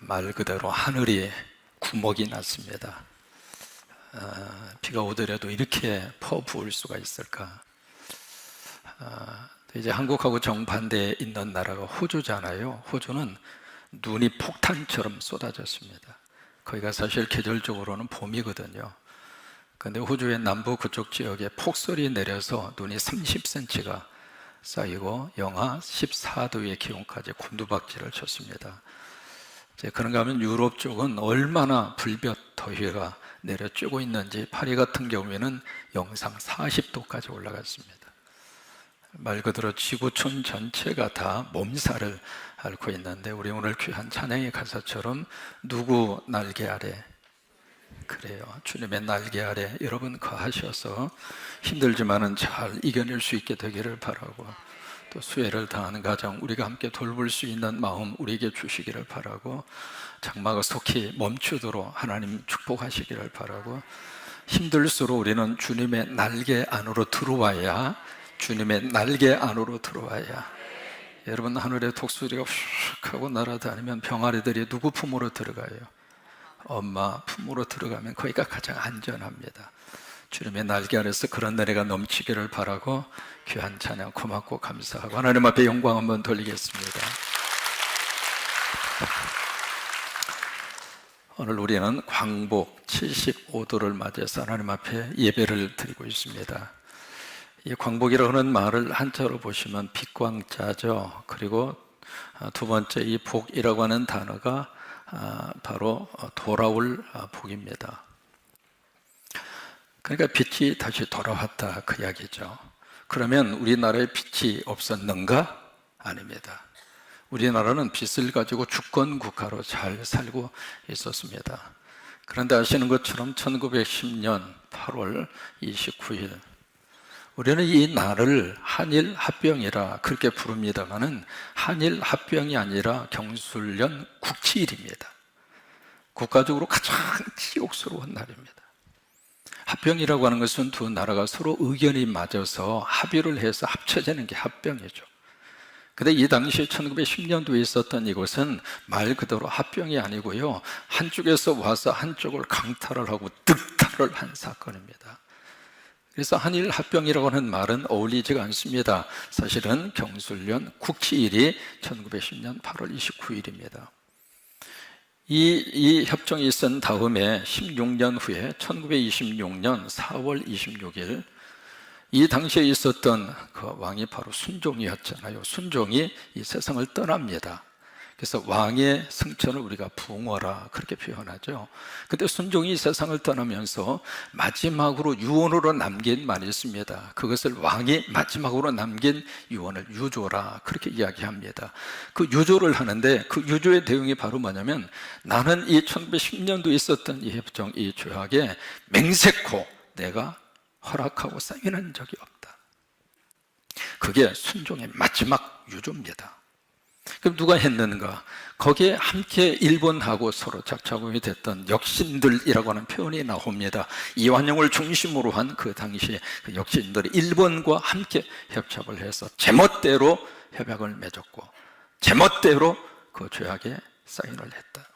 말 그대로 하늘이 구멍이 났습니다. 비가 오더라도 이렇게 퍼부을 수가 있을까? 이제 한국하고 정반대에 있는 나라가 호주잖아요. 호주는 눈이 폭탄처럼 쏟아졌습니다. 거기가 사실 계절적으로는 봄이거든요. 근데 호주의 남부 그쪽 지역에 폭설이 내려서 눈이 30cm가 쌓이고 영하 14도의 기온까지 곤두박질을 쳤습니다. 이제 그런가 하면 유럽 쪽은 얼마나 불볕 더위가 내려쬐고 있는지 파리 같은 경우에는 영상 40도까지 올라갔습니다. 말 그대로 지구촌 전체가 다 몸살을 앓고 있는데, 우리 오늘 귀한 찬양의 가사처럼 누구 날개 아래, 그래요, 주님의 날개 아래 여러분 거하셔서 힘들지만은 잘 이겨낼 수 있게 되기를 바라고, 또 수혜를 당하는 가정 우리가 함께 돌볼 수 있는 마음 우리에게 주시기를 바라고, 장마가 속히 멈추도록 하나님 축복하시기를 바라고, 힘들수록 우리는 주님의 날개 안으로 들어와야, 주님의 날개 안으로 들어와야. 여러분, 하늘에 독수리가 휙 하고 날아다니면 병아리들이 누구 품으로 들어가요? 엄마 품으로 들어가면 거기가 가장 안전합니다. 주님의 날개 아래서 그런 은혜가 넘치기를 바라고, 귀한 찬양 고맙고 감사하고 하나님 앞에 영광 한번 돌리겠습니다. 오늘 우리는 광복 75도를 맞이해서 하나님 앞에 예배를 드리고 있습니다. 이 광복이라고 하는 말을 한자로 보시면 빛광자죠. 그리고 두 번째 이 복이라고 하는 단어가 바로 돌아올 복입니다. 그러니까 빛이 다시 돌아왔다, 그 이야기죠. 그러면 우리나라에 빛이 없었는가? 아닙니다. 우리나라는 빛을 가지고 주권 국가로 잘 살고 있었습니다. 그런데 아시는 것처럼 1910년 8월 29일 우리는 이 날을 한일 합병이라 그렇게 부릅니다만은 한일 합병이 아니라 경술련 국치일입니다. 국가적으로 가장 치욕스러운 날입니다. 합병이라고 하는 것은 두 나라가 서로 의견이 맞아서 합의를 해서 합쳐지는 게 합병이죠. 근데 이 당시 1910년도에 있었던 이것은 말 그대로 합병이 아니고요, 한쪽에서 와서 한쪽을 강탈을 하고 득탈을 한 사건입니다. 그래서 한일 합병이라고 하는 말은 어울리지가 않습니다. 사실은 경술련 국치일이 1910년 8월 29일입니다. 이 협정이 있은 다음에 16년 후에 1926년 4월 26일 이 당시에 있었던 그 왕이 바로 순종이었잖아요. 순종이 이 세상을 떠납니다. 그래서 왕의 승천을 우리가 붕어라 그렇게 표현하죠. 근데 순종이 세상을 떠나면서 마지막으로 유언으로 남긴 말이 있습니다. 그것을 왕이 마지막으로 남긴 유언을 유조라 그렇게 이야기합니다. 그 유조를 하는데 그 유조의 내용이 바로 뭐냐면, 나는 이 1910년도에 있었던 이 협정, 이 조약에 맹세코 내가 허락하고 사인한 적이 없다. 그게 순종의 마지막 유조입니다. 그럼 누가 했는가? 거기에 함께 일본하고 서로 작자구이 됐던 역신들이라고 하는 표현이 나옵니다. 이완용을 중심으로 한 그 당시 그 역신들이 일본과 함께 협착을 해서 제멋대로 협약을 맺었고 제멋대로 그 조약에 사인을 했다.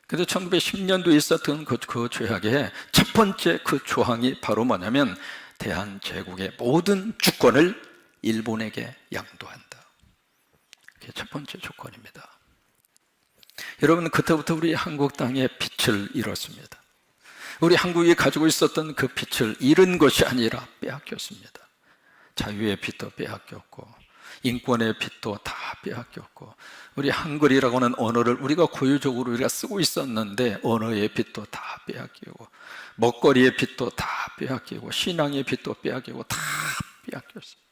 그런데 1910년도에 있었던 그 조약의 첫 번째 그 조항이 바로 뭐냐면, 대한제국의 모든 주권을 일본에게 양도한다. 그게 첫 번째 조건입니다. 여러분, 그때부터 우리 한국 땅에 빛을 잃었습니다. 우리 한국이 가지고 있었던 그 빛을 잃은 것이 아니라 빼앗겼습니다. 자유의 빛도 빼앗겼고 인권의 빛도 다 빼앗겼고, 우리 한글이라고 하는 언어를 우리가 고유적으로 우리가 쓰고 있었는데 언어의 빛도 다 빼앗기고, 먹거리의 빛도 다 빼앗기고, 신앙의 빛도 빼앗기고 다 빼앗겼어요.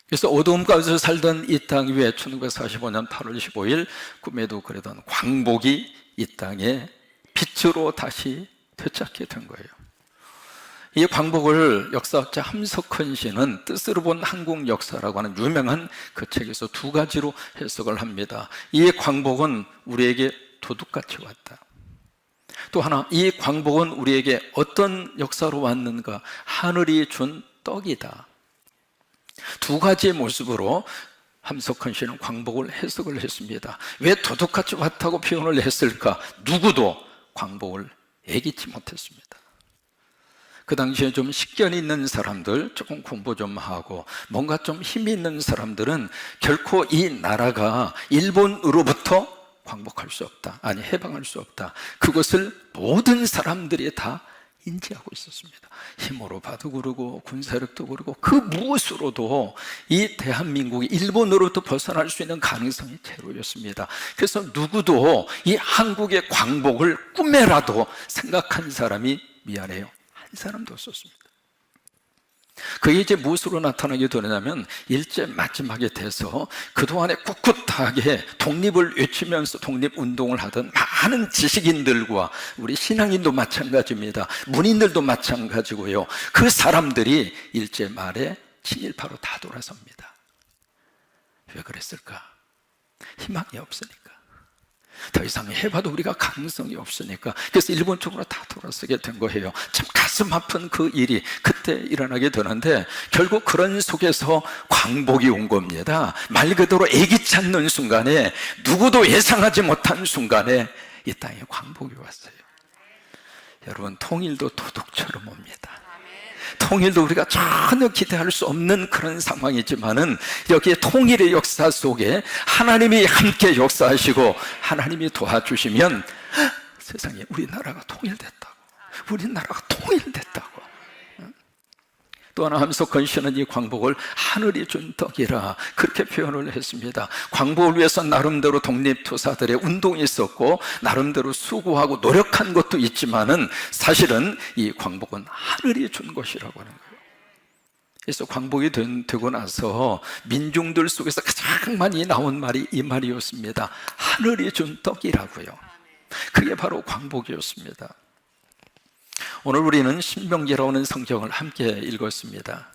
그래서 어두움 가운데서 살던 이 땅 위에 1945년 8월 15일 꿈에도 그러던 광복이 이 땅에 빛으로 다시 되찾게 된 거예요. 이 광복을 역사학자 함석헌 씨는 뜻으로 본 한국 역사라고 하는 유명한 그 책에서 두 가지로 해석을 합니다. 이 광복은 우리에게 도둑같이 왔다. 또 하나, 이 광복은 우리에게 어떤 역사로 왔는가? 하늘이 준 떡이다. 두 가지의 모습으로 함석헌 씨는 광복을 해석을 했습니다. 왜 도둑같이 왔다고 표현을 했을까? 누구도 광복을 애기치 못했습니다. 그 당시에 좀 식견 있는 사람들, 조금 공부 좀 하고 뭔가 좀 힘이 있는 사람들은 결코 이 나라가 일본으로부터 광복할 수 없다, 아니 해방할 수 없다, 그것을 모든 사람들이 다 인지하고 있었습니다. 힘으로 봐도 그러고 군사력도 그러고 그 무엇으로도 이 대한민국이 일본으로부터 벗어날 수 있는 가능성이 제로였습니다. 그래서 누구도 이 한국의 광복을 꿈에라도 생각한 사람이 미안해요, 한 사람도 없었습니다. 그게 이제 무엇으로 나타나게 되냐면 일제 마지막에 돼서 그동안에 꿋꿋하게 독립을 외치면서 독립운동을 하던 많은 지식인들과 우리 신앙인도 마찬가지입니다. 문인들도 마찬가지고요. 그 사람들이 일제 말에 친일파로 다 돌아섭니다. 왜 그랬을까? 희망이 없으니까. 더 이상 해봐도 우리가 가능성이 없으니까. 그래서 일본 쪽으로 다 돌아서게 된 거예요. 참 가슴 아픈 그 일이 그때 일어나게 되는데 결국 그런 속에서 광복이 온 겁니다. 말 그대로 애기치 않는 순간에, 누구도 예상하지 못한 순간에 이 땅에 광복이 왔어요. 여러분, 통일도 도둑처럼 옵니다. 통일도 우리가 전혀 기대할 수 없는 그런 상황이지만은 여기에 통일의 역사 속에 하나님이 함께 역사하시고 하나님이 도와주시면 세상에 우리나라가 통일됐다고, 우리나라가 통일됐다고. 또 하나 함석헌 씨는 이 광복을 하늘이 준 떡이라 그렇게 표현을 했습니다. 광복을 위해서 나름대로 독립투사들의 운동이 있었고 나름대로 수고하고 노력한 것도 있지만은 사실은 이 광복은 하늘이 준 것이라고 하는 거예요. 그래서 광복이 되고 나서 민중들 속에서 가장 많이 나온 말이 이 말이었습니다. 하늘이 준 떡이라고요. 그게 바로 광복이었습니다. 오늘 우리는 신명기라고 하는 성경을 함께 읽었습니다.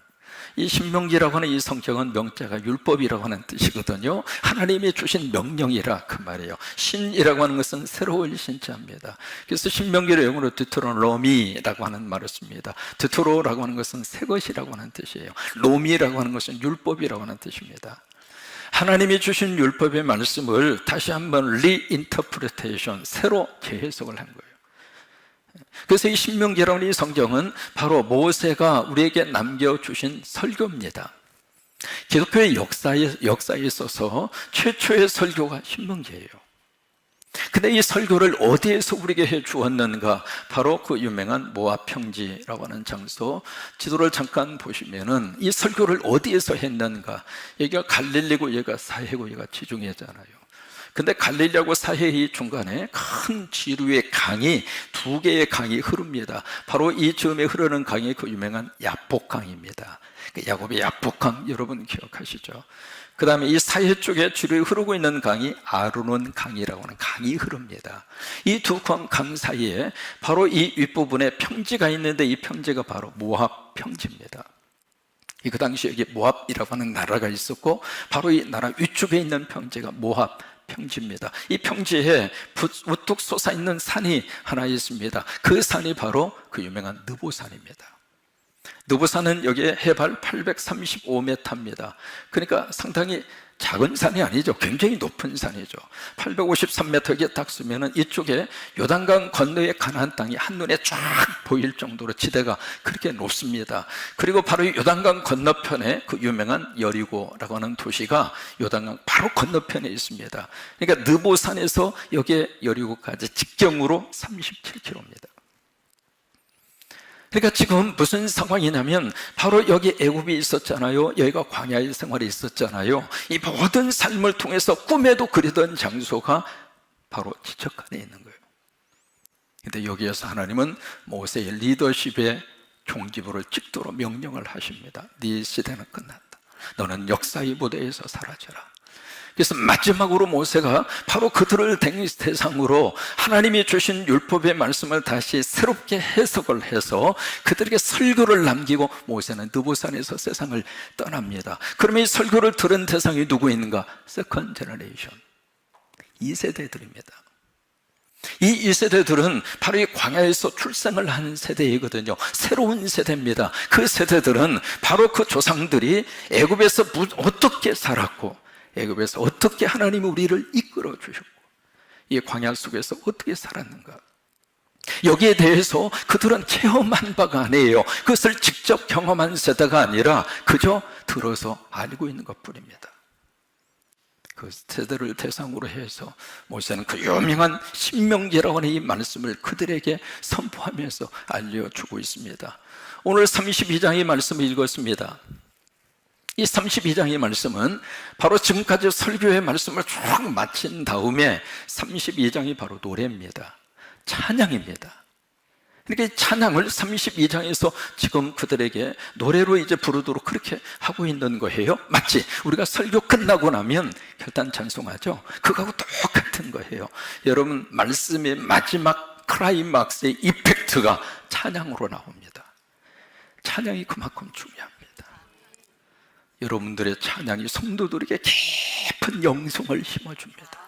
이 신명기라고 하는 이 성경은 명자가 율법이라고 하는 뜻이거든요. 하나님이 주신 명령이라 그 말이에요. 신이라고 하는 것은 새로운 신자입니다. 그래서 신명기를 영어로 드트로노미라고 하는 말을 씁니다. 드트로라고 하는 것은 새 것이라고 하는 뜻이에요. 노미라고 하는 것은 율법이라고 하는 뜻입니다. 하나님이 주신 율법의 말씀을 다시 한번 리인터프리테이션, 새로 재해석을 한 거예요. 그래서 이 신명기라는 이 성경은 바로 모세가 우리에게 남겨주신 설교입니다. 기독교의 역사에 있어서 최초의 설교가 신명기예요. 근데 이 설교를 어디에서 우리에게 해 주었는가? 바로 그 유명한 모압 평지라고 하는 장소, 지도를 잠깐 보시면은 이 설교를 어디에서 했는가? 여기가 갈릴리고 여기가 사해고 여기가 지중해잖아요. 근데 갈릴리하고 사해의 중간에 큰 지류의 강이, 두 개의 강이 흐릅니다. 바로 이 즈음에 흐르는 강이 그 유명한 야복강입니다. 야곱의 야복강 여러분 기억하시죠? 그 다음에 이 사해 쪽에 지류에 흐르고 있는 강이 아르논 강이라고 하는 강이 흐릅니다. 이 두 강 사이에 바로 이 윗부분에 평지가 있는데 이 평지가 바로 모압 평지입니다. 그 당시에 여기 모압이라고 하는 나라가 있었고 바로 이 나라 위쪽에 있는 평지가 모압 평지입니다. 이 평지에 우뚝 솟아있는 산이 하나 있습니다. 그 산이 바로 그 유명한 느보산입니다. 느보산은 여기에 해발 835m입니다. 그러니까 상당히 작은 산이 아니죠. 굉장히 높은 산이죠. 853m에 딱 쓰면은 이쪽에 요단강 건너의 가나안 땅이 한눈에 쫙 보일 정도로 지대가 그렇게 높습니다. 그리고 바로 요단강 건너편에 그 유명한 여리고라고 하는 도시가 요단강 바로 건너편에 있습니다. 그러니까 느보산에서 여기에 여리고까지 직경으로 37km입니다. 그러니까 지금 무슨 상황이냐면 바로 여기 애굽이 있었잖아요. 여기가 광야의 생활이 있었잖아요. 이 모든 삶을 통해서 꿈에도 그리던 장소가 바로 지척간에 있는 거예요. 근데 여기에서 하나님은 모세의 리더십에 종지부를 찍도록 명령을 하십니다. 네 시대는 끝났다. 너는 역사의 무대에서 사라져라. 그래서 마지막으로 모세가 바로 그들을 대상으로 하나님이 주신 율법의 말씀을 다시 새롭게 해석을 해서 그들에게 설교를 남기고 모세는 느보산에서 세상을 떠납니다. 그러면 이 설교를 들은 대상이 누구 있는가? 세컨 제너레이션, 2세대들입니다. 이 2세대들은 바로 이 광야에서 출생을 한 세대이거든요. 새로운 세대입니다. 그 세대들은 바로 그 조상들이 애굽에서 어떻게 살았고 애굽에서 어떻게 하나님이 우리를 이끌어 주셨고 이 광야 속에서 어떻게 살았는가, 여기에 대해서 그들은 체험한 바가 아니에요. 그것을 직접 경험한 세대가 아니라 그저 들어서 알고 있는 것뿐입니다. 그 세대를 대상으로 해서 모세는 그 유명한 신명기라고 하는 이 말씀을 그들에게 선포하면서 알려주고 있습니다. 오늘 32장의 말씀을 읽었습니다. 이 32장의 말씀은 바로 지금까지 설교의 말씀을 쭉 마친 다음에 32장이 바로 노래입니다. 찬양입니다. 그러니까 이 찬양을 32장에서 지금 그들에게 노래로 이제 부르도록 그렇게 하고 있는 거예요. 마치 우리가 설교 끝나고 나면 결단 찬송하죠. 그거하고 똑같은 거예요. 여러분, 말씀의 마지막 클라이막스의 이펙트가 찬양으로 나옵니다. 찬양이 그만큼 중요합니다. 여러분들의 찬양이 성도들에게 깊은 영성을 심어줍니다.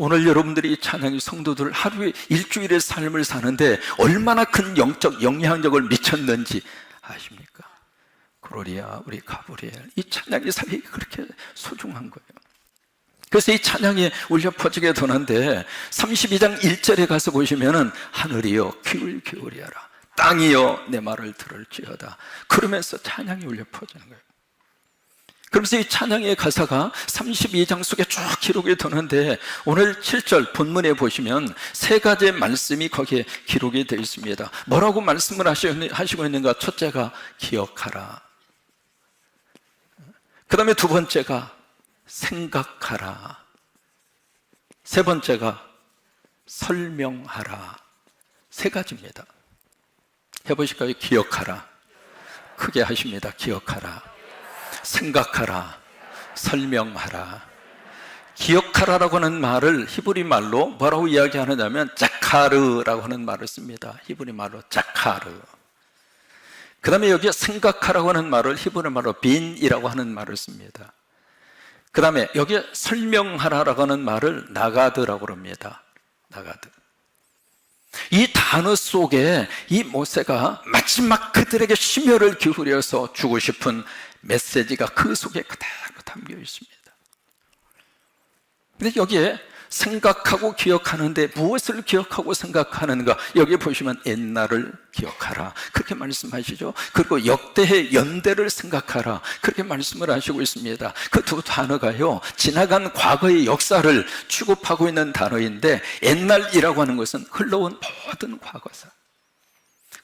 오늘 여러분들이 이 찬양이 성도들 하루에 일주일의 삶을 사는데 얼마나 큰 영적 영향력을 미쳤는지 아십니까? gloria, 우리 가브리엘, 이 찬양이 사실 그렇게 소중한 거예요. 그래서 이 찬양이 울려 퍼지게 되는데 32장 1절에 가서 보시면은 하늘이여 귀를 기울여라, 땅이여 내 말을 들을지어다, 그러면서 찬양이 울려 퍼지는 거예요. 그러면서 이 찬양의 가사가 32장 속에 쭉 기록이 되는데 오늘 7절 본문에 보시면 세 가지의 말씀이 거기에 기록이 되어 있습니다. 뭐라고 말씀을 하시고 있는가? 첫째가 기억하라, 그 다음에 두 번째가 생각하라, 세 번째가 설명하라. 세 가지입니다. 해보실까요? 기억하라, 크게 하십니다. 기억하라, 생각하라, 설명하라. 기억하라라고 하는 말을 히브리 말로 뭐라고 이야기하느냐면 자카르라고 하는 말을 씁니다. 히브리 말로 자카르. 그 다음에 여기에 생각하라고 하는 말을 히브리 말로 빈이라고 하는 말을 씁니다. 그 다음에 여기에 설명하라라고 하는 말을 나가드라고 합니다. 나가드. 이 단어 속에 이 모세가 마지막 그들에게 심혈을 기울여서 주고 싶은 메시지가 그 속에 그대로 담겨 있습니다. 근데 여기에 생각하고 기억하는데 무엇을 기억하고 생각하는가? 여기 보시면 옛날을 기억하라, 그렇게 말씀하시죠. 그리고 역대의 연대를 생각하라, 그렇게 말씀을 하시고 있습니다. 그 두 단어가요, 지나간 과거의 역사를 취급하고 있는 단어인데 옛날이라고 하는 것은 흘러온 모든 과거사,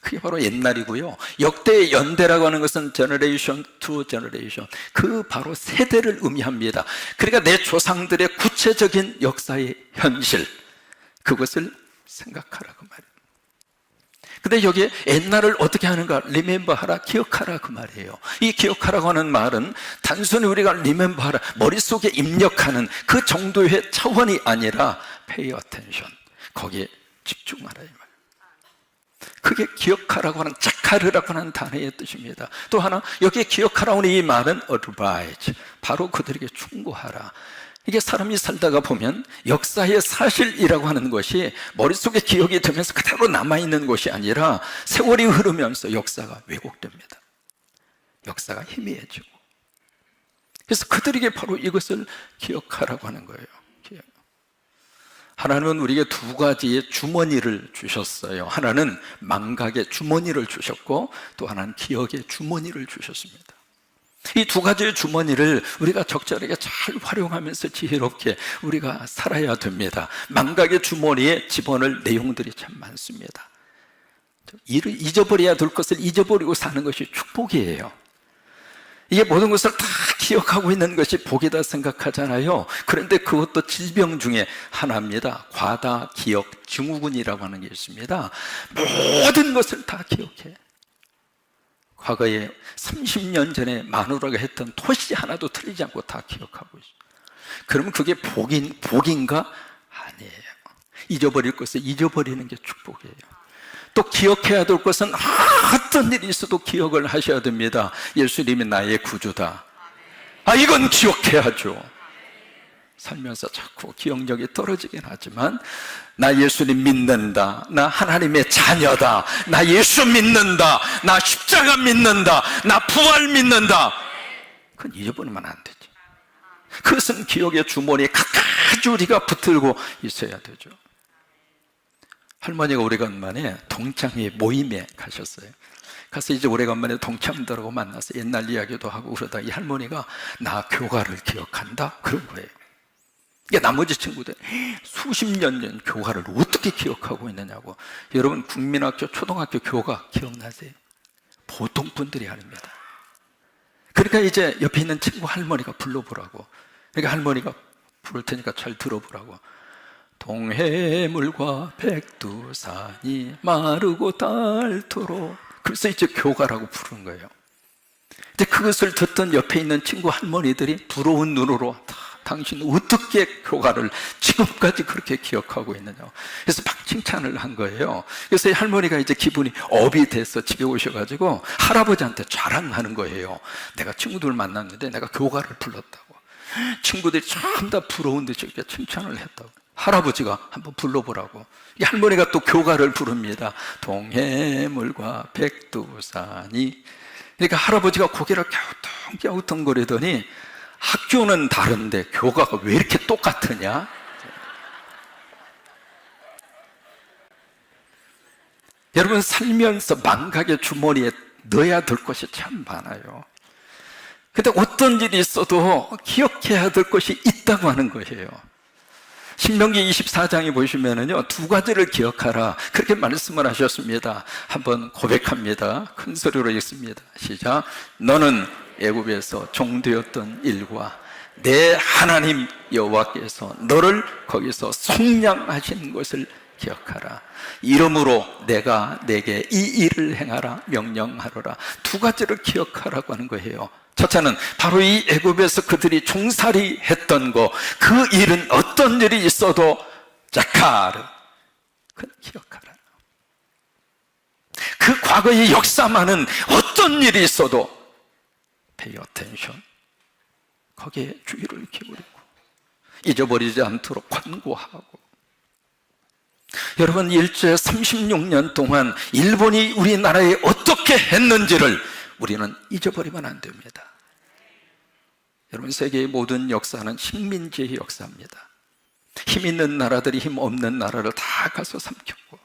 그게 바로 옛날이고요. 역대의 연대라고 하는 것은 generation to generation, 그 바로 세대를 의미합니다. 그러니까 내 조상들의 구체적인 역사의 현실, 그것을 생각하라고 말이에요. 근데 여기에 옛날을 어떻게 하는가? remember 하라, 기억하라, 그 말이에요. 이 기억하라고 하는 말은 단순히 우리가 remember 하라, 머릿속에 입력하는 그 정도의 차원이 아니라 pay attention, 거기에 집중하라 이 말이에요. 그게 기억하라고 하는 자카르라고 하는 단어의 뜻입니다. 또 하나, 여기에 기억하라고 하는 이 말은 advise, 바로 그들에게 충고하라. 이게 사람이 살다가 보면 역사의 사실이라고 하는 것이 머릿속에 기억이 되면서 그대로 남아있는 것이 아니라 세월이 흐르면서 역사가 왜곡됩니다. 역사가 희미해지고. 그래서 그들에게 바로 이것을 기억하라고 하는 거예요. 하나님은 우리에게 두 가지의 주머니를 주셨어요. 하나는 망각의 주머니를 주셨고 또 하나는 기억의 주머니를 주셨습니다. 이 두 가지의 주머니를 우리가 적절하게 잘 활용하면서 지혜롭게 우리가 살아야 됩니다. 망각의 주머니에 집어넣을 내용들이 참 많습니다. 잊어버려야 될 것을 잊어버리고 사는 것이 축복이에요. 이게 모든 것을 다 기억하고 있는 것이 복이다 생각하잖아요. 그런데 그것도 질병 중에 하나입니다. 과다 기억 증후군이라고 하는 게 있습니다. 모든 것을 다 기억해. 과거에 30년 전에 마누라가 했던 토시 하나도 틀리지 않고 다 기억하고 있어요. 그러면 그게 복인가? 아니에요. 잊어버릴 것을 잊어버리는 게 축복이에요. 또 기억해야 될 것은 어떤 일이 있어도 기억을 하셔야 됩니다. 예수님이 나의 구주다. 이건 기억해야죠. 살면서 자꾸 기억력이 떨어지긴 하지만 나 예수님 믿는다, 나 하나님의 자녀다, 나 예수 믿는다, 나 십자가 믿는다, 나 부활 믿는다, 그건 잊어버리면 안 되지. 그것은 기억의 주머니에 갖가지 우리가 붙들고 있어야 되죠. 할머니가 오래간만에 동창회 모임에 가셨어요. 가서 이제 오래간만에 동창들하고 만나서 옛날 이야기도 하고 그러다 이 할머니가 나 교가를 기억한다? 그런 거예요. 그러니까 나머지 친구들 수십 년 전 교가를 어떻게 기억하고 있느냐고. 여러분 국민학교 초등학교 교가 기억나세요? 보통 분들이 아닙니다. 그러니까 이제 옆에 있는 친구 할머니가 불러보라고. 그러니까 할머니가 부를 테니까 잘 들어보라고. 동해물과 백두산이 마르고 닳도록. 그래서 이제 교가라고 부르는 거예요. 근데 그것을 듣던 옆에 있는 친구 할머니들이 부러운 눈으로 당신 어떻게 교가를 지금까지 그렇게 기억하고 있느냐. 그래서 막 칭찬을 한 거예요. 그래서 이 할머니가 이제 기분이 업이 돼서 집에 오셔가지고 할아버지한테 자랑하는 거예요. 내가 친구들 만났는데 내가 교가를 불렀다고. 친구들이 참 다 부러운 듯이 이렇게 칭찬을 했다고. 할아버지가 한번 불러보라고. 이 할머니가 또 교가를 부릅니다. 동해물과 백두산이. 그러니까 할아버지가 고개를 갸우뚱갸우뚱거리더니 학교는 다른데 교가가 왜 이렇게 똑같으냐? 여러분 살면서 망각의 주머니에 넣어야 될 것이 참 많아요. 근데 어떤 일이 있어도 기억해야 될 것이 있다고 하는 거예요. 신명기 24장에 보시면은요, 두 가지를 기억하라. 그렇게 말씀을 하셨습니다. 한번 고백합니다. 큰 소리로 읽습니다. 시작. 너는 애굽에서 종되었던 일과 내 하나님 여호와께서 너를 거기서 속량하신 것을 기억하라. 이러므로 내가 내게 이 일을 행하라 명령하노라. 두 가지를 기억하라고 하는 거예요. 첫째는 바로 이 애굽에서 그들이 종살이 했던 거, 그 일은 어떤 일이 있어도 자카르, 그걸 기억하라. 그 과거의 역사만은 어떤 일이 있어도 pay attention, 거기에 주의를 기울이고 잊어버리지 않도록 권고하고. 여러분 일제 36년 동안 일본이 우리나라에 어떻게 했는지를 우리는 잊어버리면 안 됩니다. 여러분 세계의 모든 역사는 식민지의 역사입니다. 힘 있는 나라들이 힘 없는 나라를 다 가서 삼켰고,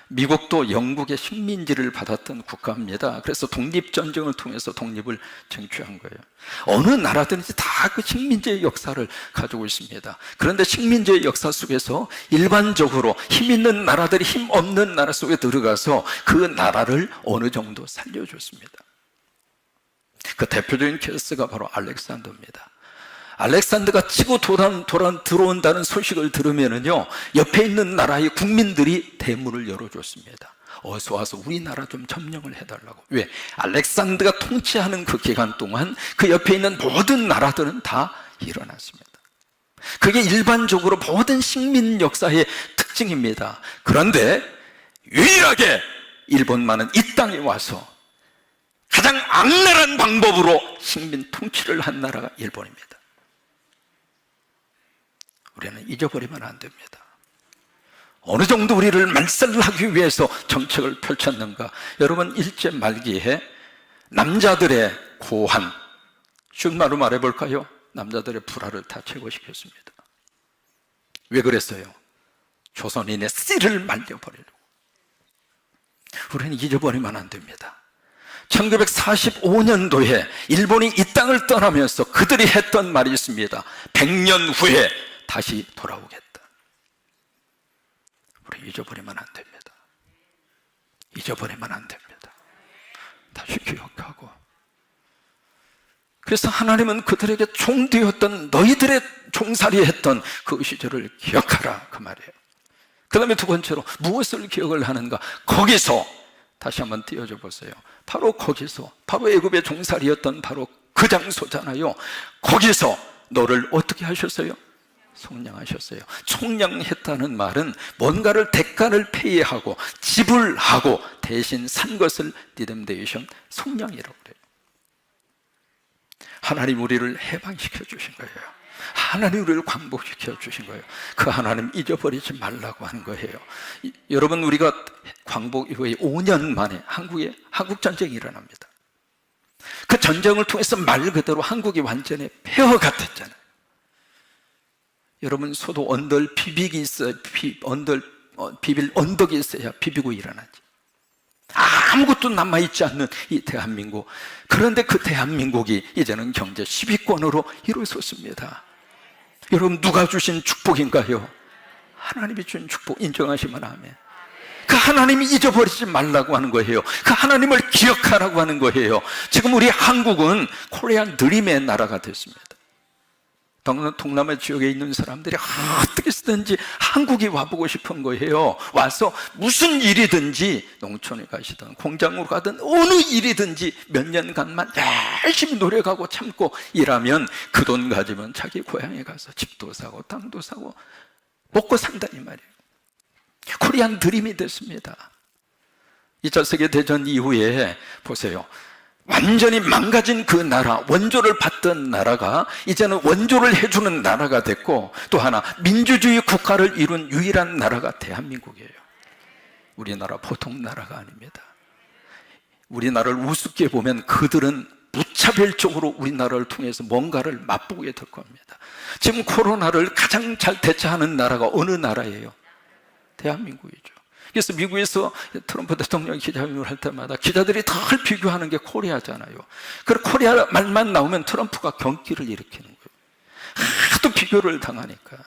미국도 영국의 식민지를 받았던 국가입니다. 그래서 독립전쟁을 통해서 독립을 쟁취한 거예요. 어느 나라든지 다 그 식민지의 역사를 가지고 있습니다. 그런데 식민지의 역사 속에서 일반적으로 힘 있는 나라들이 힘 없는 나라 속에 들어가서 그 나라를 어느 정도 살려줬습니다. 그 대표적인 케이스가 바로 알렉산더입니다. 알렉산더가 치고 들어온다는 소식을 들으면은요, 옆에 있는 나라의 국민들이 대문을 열어줬습니다. 어서 와서 우리나라 좀 점령을 해달라고. 왜? 알렉산더가 통치하는 그 기간 동안 그 옆에 있는 모든 나라들은 다 일어났습니다. 그게 일반적으로 모든 식민 역사의 특징입니다. 그런데 유일하게 일본만은 이 땅에 와서 가장 악랄한 방법으로 식민 통치를 한 나라가 일본입니다. 우리는 잊어버리면 안 됩니다. 어느 정도 우리를 말살하기 위해서 정책을 펼쳤는가. 여러분 일제 말기에 남자들의 고한, 쉬운 말로 말해볼까요? 남자들의 불화를 다 제거시켰습니다. 왜 그랬어요? 조선인의 씨를 말려버리려고. 우리는 잊어버리면 안 됩니다. 1945년도에 일본이 이 땅을 떠나면서 그들이 했던 말이 있습니다. 100년 후에 다시 돌아오겠다. 우리 잊어버리면 안 됩니다. 잊어버리면 안 됩니다. 다시 기억하고. 그래서 하나님은 그들에게 종되었던 너희들의 종살이 했던 그 시절을 기억하라, 그 말이에요. 그 다음에 두 번째로 무엇을 기억을 하는가? 거기서 다시 한번 띄워줘 보세요. 바로 거기서, 바로 애굽의 종살이였던 바로 그 장소잖아요. 거기서 너를 어떻게 하셨어요? 속량하셨어요. 속량했다는 말은 뭔가를 대가를 페이하고 지불하고 대신 산 것을 리뎀데이션, 속량이라고 그래요. 하나님 우리를 해방시켜 주신 거예요. 하나님 우리를 광복시켜 주신 거예요. 그 하나님 잊어버리지 말라고 하는 거예요. 여러분 우리가 광복 이후에 5년 만에 한국에 한국전쟁이 일어납니다. 그 전쟁을 통해서 말 그대로 한국이 완전히 폐허가 됐잖아요. 여러분 소도 언덕 비비기 있어요. 비빌 언덕이 있어야 비비고 일어나지. 아무것도 남아있지 않는 이 대한민국. 그런데 그 대한민국이 이제는 경제 10위권으로 일어섰습니다. 여러분 누가 주신 축복인가요? 하나님이 주신 축복 인정하시면 아멘. 그 하나님이 잊어버리지 말라고 하는 거예요. 그 하나님을 기억하라고 하는 거예요. 지금 우리 한국은 코리안 드림의 나라가 됐습니다. 동남아 지역에 있는 사람들이 어떻게 쓰든지 한국에 와보고 싶은 거예요. 와서 무슨 일이든지 농촌에 가시든 공장으로 가든 어느 일이든지 몇 년간만 열심히 노력하고 참고 일하면 그 돈 가지면 자기 고향에 가서 집도 사고 땅도 사고 먹고 산다 이 말이에요. 코리안 드림이 됐습니다. 2차 세계대전 이후에 보세요. 완전히 망가진 그 나라, 원조를 받던 나라가 이제는 원조를 해주는 나라가 됐고, 또 하나 민주주의 국가를 이룬 유일한 나라가 대한민국이에요. 우리나라 보통 나라가 아닙니다. 우리나라를 우습게 보면 그들은 무차별적으로 우리나라를 통해서 뭔가를 맛보게 될 겁니다. 지금 코로나를 가장 잘 대처하는 나라가 어느 나라예요? 대한민국이죠. 그래서 미국에서 트럼프 대통령이 기자회견을 할 때마다 기자들이 늘 비교하는 게 코리아잖아요. 그리고 코리아 말만 나오면 트럼프가 경기를 일으키는 거예요. 하도 비교를 당하니까.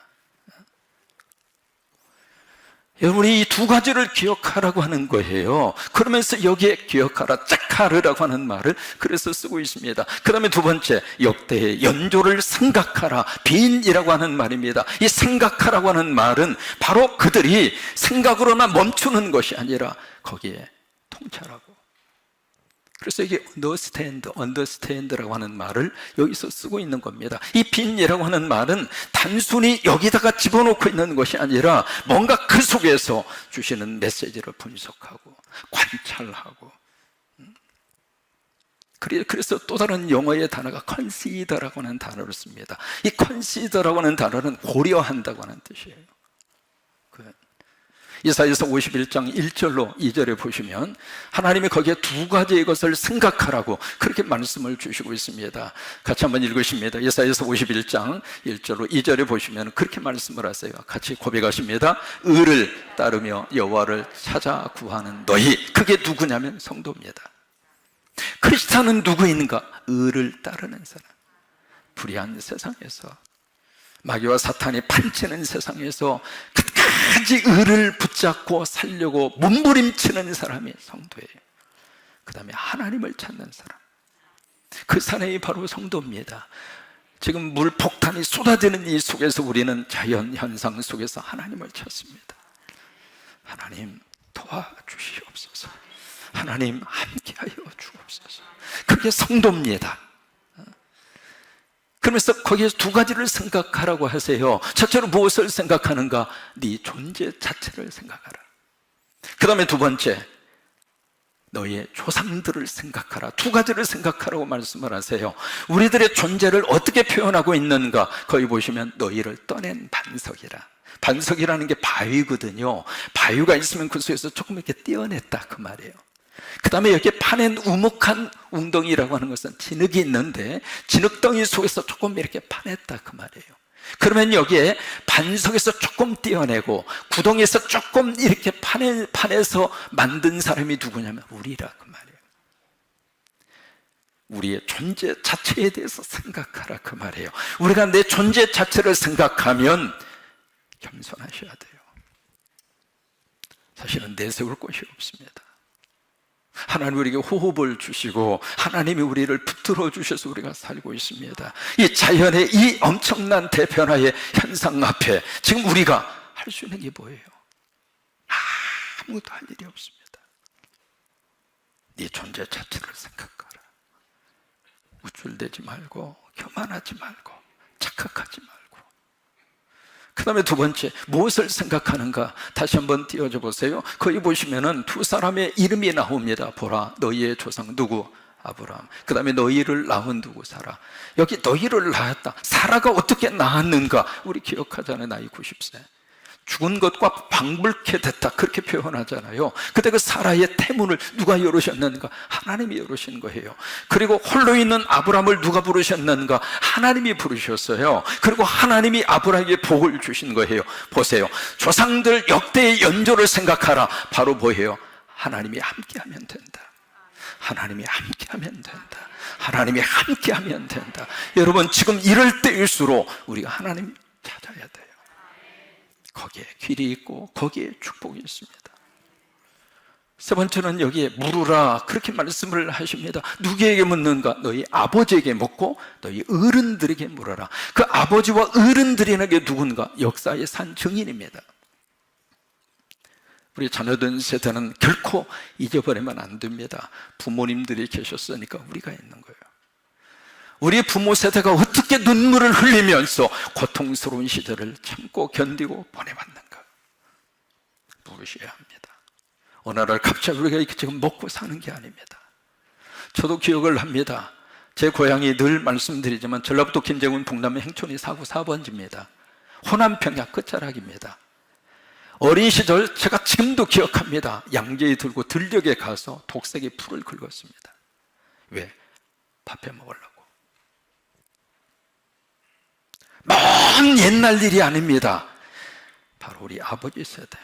여러분이 이 두 가지를 기억하라고 하는 거예요. 그러면서 여기에 기억하라, 짝하르라고 하는 말을 그래서 쓰고 있습니다. 그 다음에 두 번째, 역대의 연조를 생각하라, 빈이라고 하는 말입니다. 이 생각하라고 하는 말은 바로 그들이 생각으로만 멈추는 것이 아니라 거기에 통찰하고, 그래서 이게 understand라고 하는 말을 여기서 쓰고 있는 겁니다. 이 빈이라고 하는 말은 단순히 여기다가 집어넣고 있는 것이 아니라 뭔가 그 속에서 주시는 메시지를 분석하고 관찰하고. 그래서 또 다른 영어의 단어가 consider라고 하는 단어를 씁니다. 이 consider라고 하는 단어는 고려한다고 하는 뜻이에요. 이사야서 51장 1절로 2절에 보시면 하나님이 거기에 두 가지의 것을 생각하라고 그렇게 말씀을 주시고 있습니다. 같이 한번 읽으십니다. 이사야서 51장 1절로 2절에 보시면 그렇게 말씀을 하세요. 같이 고백하십니다. 의를 따르며 여호와를 찾아 구하는 너희, 그게 누구냐면 성도입니다. 크리스찬은 누구인가? 의를 따르는 사람. 불의한 세상에서, 마귀와 사탄이 판치는 세상에서 끝까지 의를 붙잡고 살려고 몸부림치는 사람이 성도예요. 그 다음에 하나님을 찾는 사람, 그 사람이 바로 성도입니다. 지금 물폭탄이 쏟아지는 이 속에서 우리는 자연 현상 속에서 하나님을 찾습니다. 하나님 도와주시옵소서, 하나님 함께하여 주옵소서. 그게 성도입니다. 그러면서 거기에서 두 가지를 생각하라고 하세요. 첫째로 무엇을 생각하는가? 네 존재 자체를 생각하라. 그 다음에 두 번째, 너희의 조상들을 생각하라. 두 가지를 생각하라고 말씀을 하세요. 우리들의 존재를 어떻게 표현하고 있는가? 거기 보시면 너희를 떠낸 반석이라. 반석이라는 게 바위거든요. 바위가 있으면 그 속에서 조금 이렇게 떼어냈다 그 말이에요. 그 다음에 여기에 파낸 우묵한 웅덩이라고 하는 것은 진흙이 있는데 진흙덩이 속에서 조금 이렇게 파냈다 그 말이에요. 그러면 여기에 반석에서 조금 떼어내고 구덩이에서 조금 이렇게 파내서 만든 사람이 누구냐면 우리라 그 말이에요. 우리의 존재 자체에 대해서 생각하라 그 말이에요. 우리가 내 존재 자체를 생각하면 겸손하셔야 돼요. 사실은 내세울 곳이 없습니다. 하나님 우리에게 호흡을 주시고 하나님이 우리를 붙들어 주셔서 우리가 살고 있습니다. 이 자연의 이 엄청난 대변화의 현상 앞에 지금 우리가 할 수 있는 게 뭐예요? 아무것도 할 일이 없습니다. 네 존재 자체를 생각하라. 우쭐대지 말고 교만하지 말고 착각하지 말고. 그 다음에 두 번째, 무엇을 생각하는가? 다시 한번 띄워줘 보세요. 거기 보시면은 두 사람의 이름이 나옵니다. 보라, 너희의 조상 누구? 아브라함. 그 다음에 너희를 낳은 누구? 사라. 여기 너희를 낳았다. 사라가 어떻게 낳았는가? 우리 기억하잖아요. 나이 90세. 죽은 것과 방불케 됐다, 그렇게 표현하잖아요. 그때 그 사라의 태문을 누가 열으셨는가? 하나님이 열으신 거예요. 그리고 홀로 있는 아브라함을 누가 부르셨는가? 하나님이 부르셨어요. 그리고 하나님이 아브라함에게 복을 주신 거예요. 보세요, 조상들 역대의 연조를 생각하라. 바로 뭐예요? 하나님이 함께하면 된다. 하나님이 함께하면 된다. 하나님이 함께하면 된다. 여러분, 지금 이럴 때일수록 우리가 하나님 찾아야 돼요. 거기에 길이 있고 거기에 축복이 있습니다. 세 번째는 여기에 물으라, 그렇게 말씀을 하십니다. 누구에게 묻는가? 너희 아버지에게 묻고 너희 어른들에게 물어라. 그 아버지와 어른들이라는 게 누군가? 역사의 산 증인입니다. 우리 자녀된 세대는 결코 잊어버리면 안 됩니다. 부모님들이 계셨으니까 우리가 있는 거예요. 우리 부모 세대가 어떻게 눈물을 흘리면서 고통스러운 시대를 참고 견디고 보내왔는가? 물으셔야 합니다. 어느 날 갑자기 우리가 지금 먹고 사는 게 아닙니다. 저도 기억을 합니다. 제 고향이 늘 말씀드리지만 전라북도 김제군 동남면 행촌이 4구 4번지입니다. 호남평야 끝자락입니다. 어린 시절 제가 지금도 기억합니다. 양재에 들고 들녘에 가서 독색이 풀을 긁었습니다. 왜? 밥해 먹으려고. 먼 옛날 일이 아닙니다. 바로 우리 아버지 세대,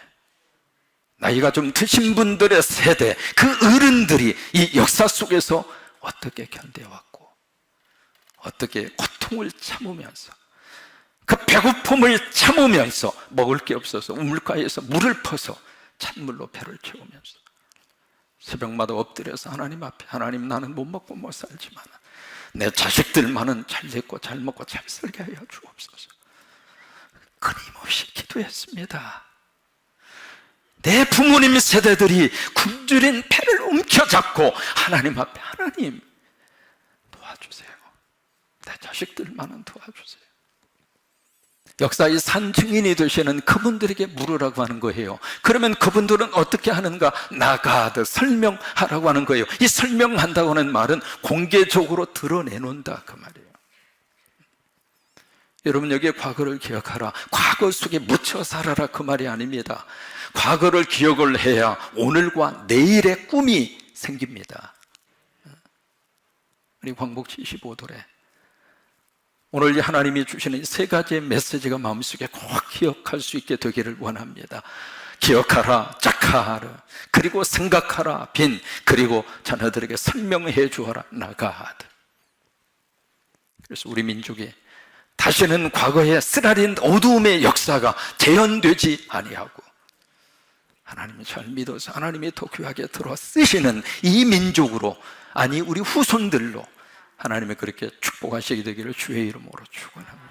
나이가 좀 드신 분들의 세대, 그 어른들이 이 역사 속에서 어떻게 견뎌왔고, 어떻게 고통을 참으면서, 그 배고픔을 참으면서, 먹을 게 없어서 우물가에서 물을 퍼서 찬물로 배를 채우면서 새벽마다 엎드려서 하나님 앞에, 하나님, 나는 못 먹고 못 살지만 내 자식들만은 잘 됐고 잘 먹고 잘 살게 하여 주옵소서. 끊임없이 기도했습니다. 내 부모님 세대들이 굶주린 배를 움켜잡고 하나님 앞에, 하나님 도와주세요. 내 자식들만은 도와주세요. 역사의 산 증인이 되시는 그분들에게 물으라고 하는 거예요. 그러면 그분들은 어떻게 하는가? 나가드, 설명하라고 하는 거예요. 이 설명한다고 하는 말은 공개적으로 드러내놓는다, 그 말이에요. 여러분, 여기에 과거를 기억하라, 과거 속에 묻혀 살아라, 그 말이 아닙니다. 과거를 기억을 해야 오늘과 내일의 꿈이 생깁니다. 우리 광복 75돌에 오늘 이 하나님이 주시는 세 가지의 메시지가 마음속에 꼭 기억할 수 있게 되기를 원합니다. 기억하라, 짝하라, 그리고 생각하라, 빈, 그리고 자녀들에게 설명해 주어라, 나가드. 그래서 우리 민족이 다시는 과거의 쓰라린 어두움의 역사가 재현되지 아니하고 하나님을 잘 믿어서 하나님이 더 귀하게 들어 쓰시는 이 민족으로, 아니 우리 후손들로 하나님이 그렇게 축복하시게 되기를 주의 이름으로 축원합니다.